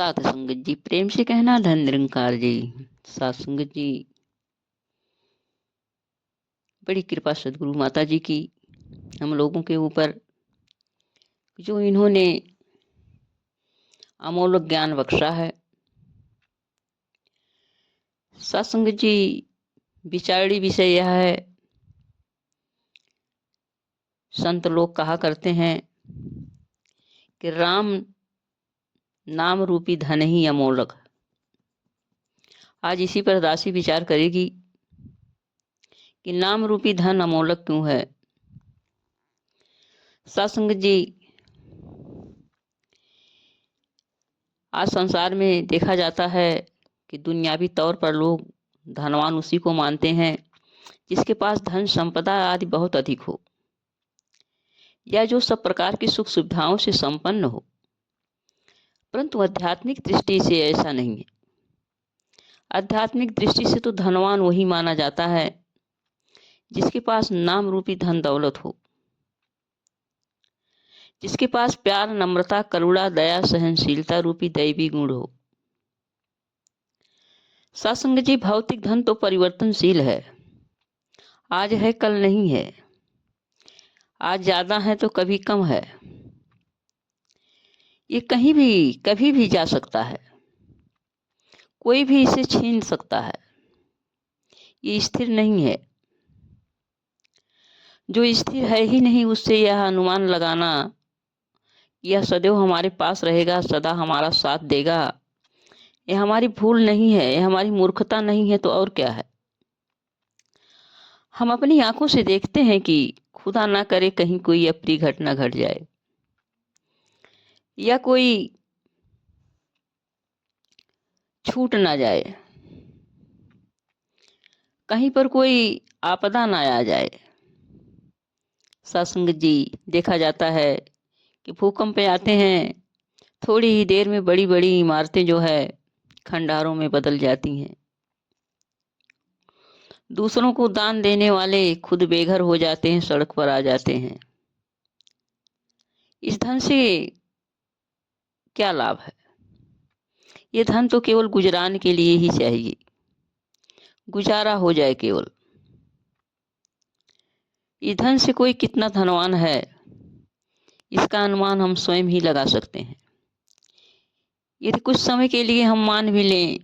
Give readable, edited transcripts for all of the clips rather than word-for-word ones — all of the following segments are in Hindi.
साध संगत जी, प्रेम से कहना धन निरंकार जी। साध संगत जी, बड़ी कृपा सदगुरु माता जी की हम लोगों के ऊपर, जो इन्होंने अमोलक ज्ञान बख्शा है। साध संगत जी, विचारणी विषय यह है, संत लोग कहा करते हैं कि राम नाम रूपी धन ही अमोलक। आज इसी पर दासी विचार करेगी कि नाम रूपी धन अमोलक क्यों है। साध संगत जी, आज संसार में देखा जाता है कि दुनियावी तौर पर लोग धनवान उसी को मानते हैं जिसके पास धन संपदा आदि बहुत अधिक हो, या जो सब प्रकार की सुख सुविधाओं से संपन्न हो। परंतु आध्यात्मिक दृष्टि से ऐसा नहीं है। आध्यात्मिक दृष्टि से तो धनवान वही माना जाता है जिसके पास नाम रूपी धन दौलत हो, जिसके पास प्यार, नम्रता, करुणा, दया, सहनशीलता रूपी दैवी गुण हो। सत्संग जी, भौतिक धन तो परिवर्तनशील है, आज है कल नहीं है, आज ज्यादा है तो कभी कम है, ये कहीं भी कभी भी जा सकता है, कोई भी इसे छीन सकता है, ये स्थिर नहीं है। जो स्थिर है ही नहीं, उससे यह अनुमान लगाना यह सदैव हमारे पास रहेगा, सदा हमारा साथ देगा, यह हमारी भूल नहीं है, यह हमारी मूर्खता नहीं है, तो और क्या है। हम अपनी आंखों से देखते हैं कि खुदा ना करे कहीं कोई अप्रिय घटना घट जाए, या कोई छूट ना जाए, कहीं पर कोई आपदा ना आ जाए। सत्संग जी, देखा जाता है कि भूकंप आते हैं, थोड़ी ही देर में बड़ी बड़ी इमारतें जो है खंडारों में बदल जाती हैं। दूसरों को दान देने वाले खुद बेघर हो जाते हैं, सड़क पर आ जाते हैं। इस धन से क्या लाभ है। ये धन तो केवल गुजरान के लिए ही चाहिए, गुजारा हो जाए केवल। इस धन से कोई कितना धनवान है, इसका अनुमान हम स्वयं ही लगा सकते हैं। यदि कुछ समय के लिए हम मान भी लें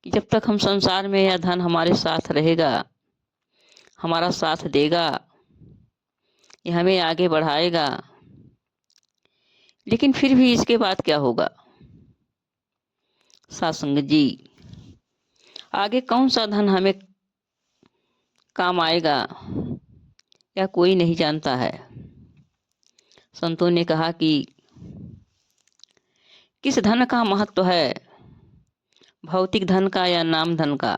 कि जब तक हम संसार में, यह धन हमारे साथ रहेगा, हमारा साथ देगा, यह हमें आगे बढ़ाएगा, लेकिन फिर भी इसके बाद क्या होगा। सत्संग जी, आगे कौन सा धन हमें काम आएगा, या कोई नहीं जानता है। संतों ने कहा कि किस धन का महत्व है, भौतिक धन का या नाम धन का।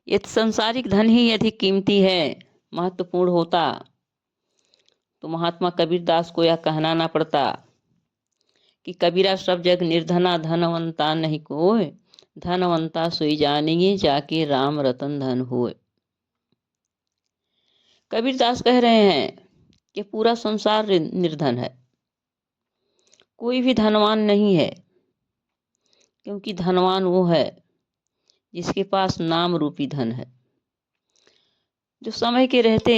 यदि सांसारिक धन ही अधिक कीमती है, महत्वपूर्ण होता, तो महात्मा कबीर दास को यह कहना ना पड़ता कि कबीरा सब जग निर्धना, धनवंता नहीं कोय, धनवंता सोई जानिए जाके राम रतन धन होए। कबीर दास कह रहे हैं कि पूरा संसार निर्धन है, कोई भी धनवान नहीं है, क्योंकि धनवान वो है जिसके पास नाम रूपी धन है, जो समय के रहते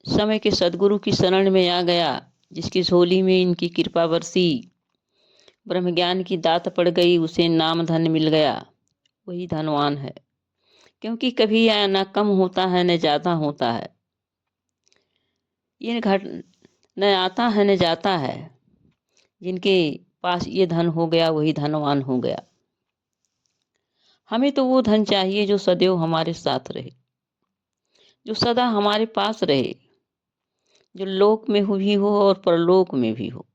समय के सदगुरु की शरण में आ गया, जिसकी झोली में इनकी कृपा बरसी, ब्रह्म ज्ञान की दात पड़ गई, उसे नाम धन मिल गया, वही धनवान है। क्योंकि कभी यह न कम होता है न ज्यादा होता है, ये घट न आता है न जाता है। जिनके पास ये धन हो गया वही धनवान हो गया। हमें तो वो धन चाहिए जो सदैव हमारे साथ रहे, जो सदा हमारे पास रहे, जो लोक में भी हो और परलोक में भी हो,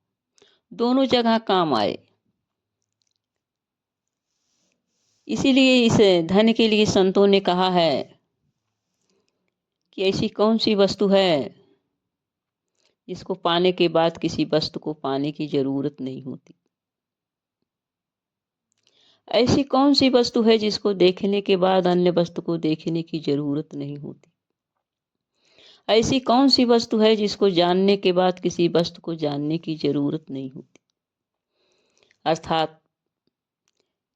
दोनों जगह काम आए। इसीलिए इस धन के लिए संतों ने कहा है कि ऐसी कौन सी वस्तु है जिसको पाने के बाद किसी वस्तु को पाने की जरूरत नहीं होती। ऐसी कौन सी वस्तु है जिसको देखने के बाद अन्य वस्तु को देखने की जरूरत नहीं होती। ऐसी कौन सी वस्तु है जिसको जानने के बाद किसी वस्तु को जानने की जरूरत नहीं होती। अर्थात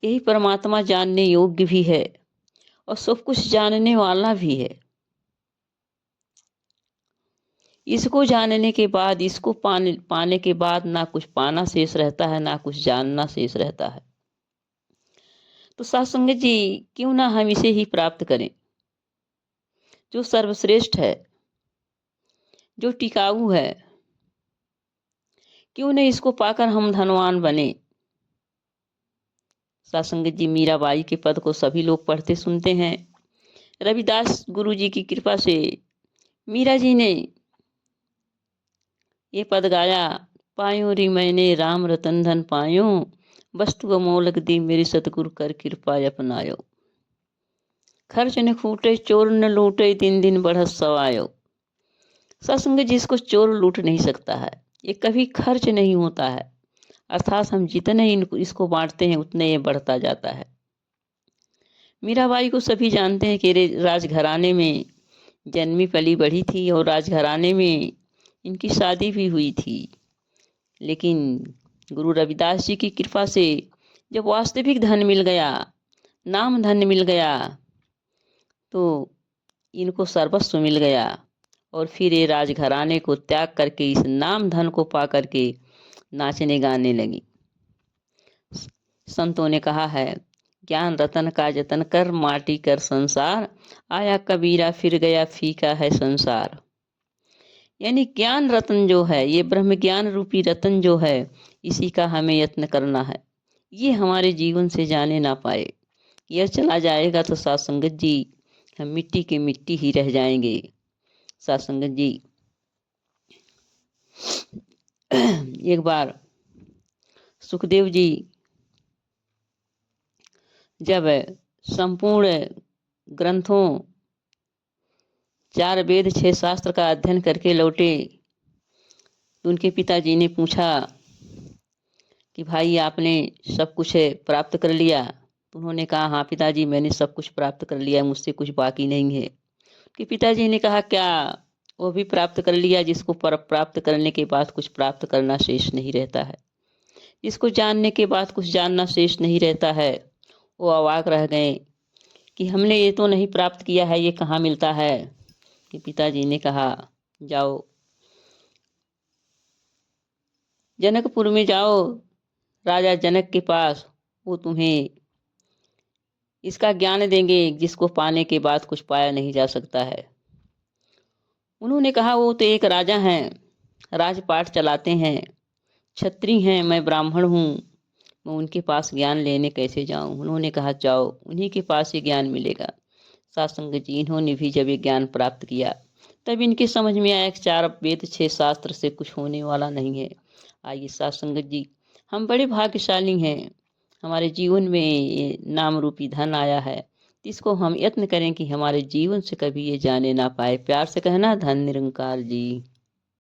यही परमात्मा जानने योग्य भी है और सब कुछ जानने वाला भी है। इसको जानने के बाद, इसको पाने के बाद ना कुछ पाना शेष रहता है, ना कुछ जानना शेष रहता है। तो साथ संगत जी, क्यों ना हम इसे ही प्राप्त करें जो सर्वश्रेष्ठ है, जो टिकाऊ है। क्यों नहीं इसको पाकर हम धनवान बने। साथ संगत जी, मीराबाई के पद को सभी लोग पढ़ते सुनते हैं। रविदास गुरु जी की कृपा से मीरा जी ने ये पद गाया, पायो री मैंने राम रतन धन पायो, वस्तु अमोलक दी मेरी सतगुरु कर कृपा अपनायो। खर्च न खूटे चोर न लूटे, दिन दिन बढ़त सवायो। सत्संग जिसको चोर लूट नहीं सकता है, ये कभी खर्च नहीं होता है। अर्थात हम जितने इसको बांटते हैं उतने ये बढ़ता जाता है। मीराबाई को सभी जानते हैं कि राजघराने में जन्मी पली बढ़ी थी और राजघराने में इनकी शादी भी हुई थी। लेकिन गुरु रविदास जी की कृपा से जब वास्तविक धन मिल गया, नाम धन मिल गया, तो इनको सर्वस्व मिल गया और फिर ये राजघराने को त्याग करके इस नाम धन को पा करके नाचने गाने लगी। संतों ने कहा है, ज्ञान रतन का जतन कर, माटी कर संसार, आया कबीरा फिर गया फीका है संसार। यानी ज्ञान रतन जो है, ये ब्रह्म ज्ञान रूपी रतन जो है, इसी का हमें यत्न करना है। ये हमारे जीवन से जाने ना पाए, यह चला जाएगा तो साथ संगत जी हम मिट्टी के मिट्टी ही रह जाएंगे। साथ संगत जी, एक बार सुखदेव जी जब संपूर्ण ग्रंथों 4 वेद 6 शास्त्र का अध्ययन करके लौटे, तो उनके पिताजी ने पूछा कि भाई आपने सब कुछ प्राप्त कर लिया। तो उन्होंने कहा, हाँ पिताजी मैंने सब कुछ प्राप्त कर लिया, मुझसे कुछ बाकी नहीं है। कि पिताजी ने कहा, क्या वो भी प्राप्त कर लिया जिसको प्राप्त करने के बाद कुछ प्राप्त करना शेष नहीं रहता है, जिसको जानने के बाद कुछ जानना शेष नहीं रहता है। वो अवाक रह गए कि हमने ये तो नहीं प्राप्त किया है, ये कहाँ मिलता है। कि पिताजी ने कहा, जाओ जनकपुर में जाओ, राजा जनक के पास, वो तुम्हें इसका ज्ञान देंगे जिसको पाने के बाद कुछ पाया नहीं जा सकता है। उन्होंने कहा, वो तो एक राजा हैं, राजपाट चलाते हैं, क्षत्रिय हैं, मैं ब्राह्मण हूँ, मैं उनके पास ज्ञान लेने कैसे जाऊँ। उन्होंने कहा, जाओ उन्हीं के पास ही ज्ञान मिलेगा। साथ संगत जी, इन्होंने भी जब ये ज्ञान प्राप्त किया तब इनके समझ में आया कि 4 वेद 6 शास्त्र से कुछ होने वाला नहीं है। आइए साथ संगत जी, हम बड़े भाग्यशाली हैं, हमारे जीवन में ये नाम रूपी धन आया है। इसको हम यत्न करें कि हमारे जीवन से कभी ये जाने ना पाए। प्यार से कहना, धन निरंकार जी।